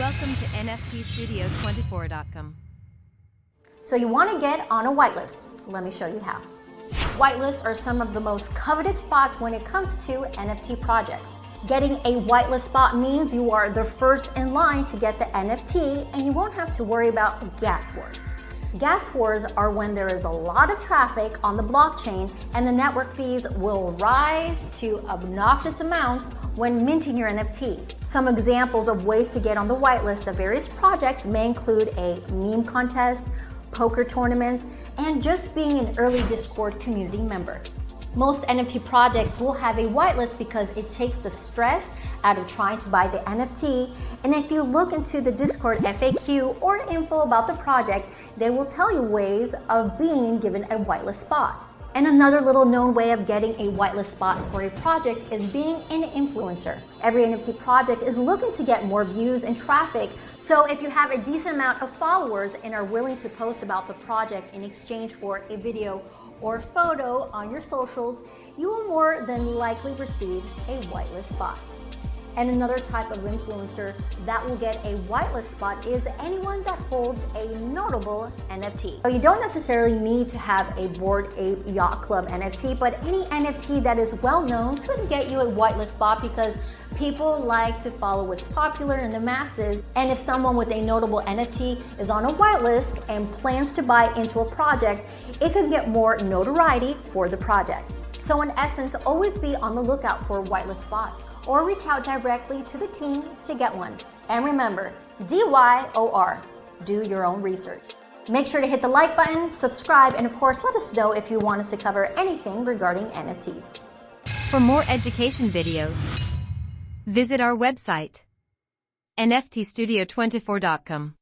Welcome to NFTstudio24.com. So you want to get on a whitelist. Let me show you how. Whitelists are some of the most coveted spots when it comes to NFT projects. Getting a whitelist spot means you are the first in line to get the NFT and you won't have to worry about gas wars. Gas wars are when there is a lot of traffic on the blockchain and the network fees will rise to obnoxious amounts when minting your NFT. Some examples of ways to get on the whitelist of various projects may include a meme contest, poker tournaments, and just being an early Discord community member. Most NFT projects will have a whitelist because it takes the stress out of trying to buy the NFT. And if you look into the Discord FAQ or info about the project, they will tell you ways of being given a whitelist spot. And another little known way of getting a whitelist spot for a project is being an influencer. Every NFT project is looking to get more views and traffic. So if you have a decent amount of followers and are willing to post about the project in exchange for a video or photo on your socials, you will more than likely receive a whitelist spot. And another type of influencer that will get a whitelist spot is anyone that holds a notable NFT. So you don't necessarily need to have a Bored Ape Yacht Club NFT, but any NFT that is well known could get you a whitelist spot because people like to follow what's popular in the masses. And if someone with a notable NFT is on a whitelist and plans to buy into a project, it could get more notoriety for the project. So in essence, always be on the lookout for whitelist spots or reach out directly to the team to get one. And remember, DYOR, do your own research. Make sure to hit the like button, subscribe, and of course, let us know if you want us to cover anything regarding NFTs. For more education videos, visit our website, NFTstudio24.com.